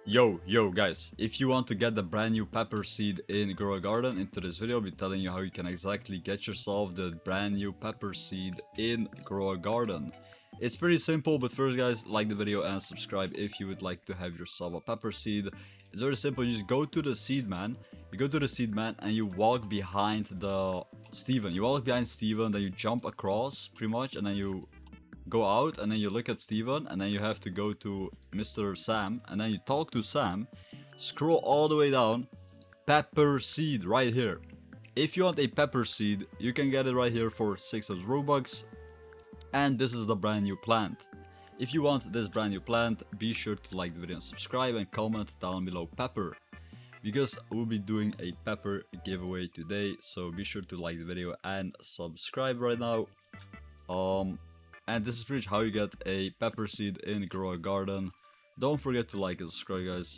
Yo guys, if you want to get the brand new pepper seed in Grow a Garden, into this video I'll be telling you how you can exactly get yourself the brand new pepper seed in Grow a Garden. It's pretty simple, but first guys, like the video and subscribe if you would like to have yourself a pepper seed. It's very simple. You just go to the seed man, and you walk behind the Steven. You walk behind Steven, then you jump across pretty much, and then you go out, and then you look at Steven, and then you have to go to Mr. Sam, and then you talk to Sam, scroll all the way down, pepper seed right here. If you want a pepper seed, you can get it right here for 600 Robux, and this is the brand new plant. If you want this brand new plant, be sure to like the video and subscribe and comment down below pepper, because we'll be doing a pepper giveaway today, so be sure to like the video and subscribe right now. And this is pretty much how you get a pepper seed in Grow a Garden. Don't forget to like and subscribe guys,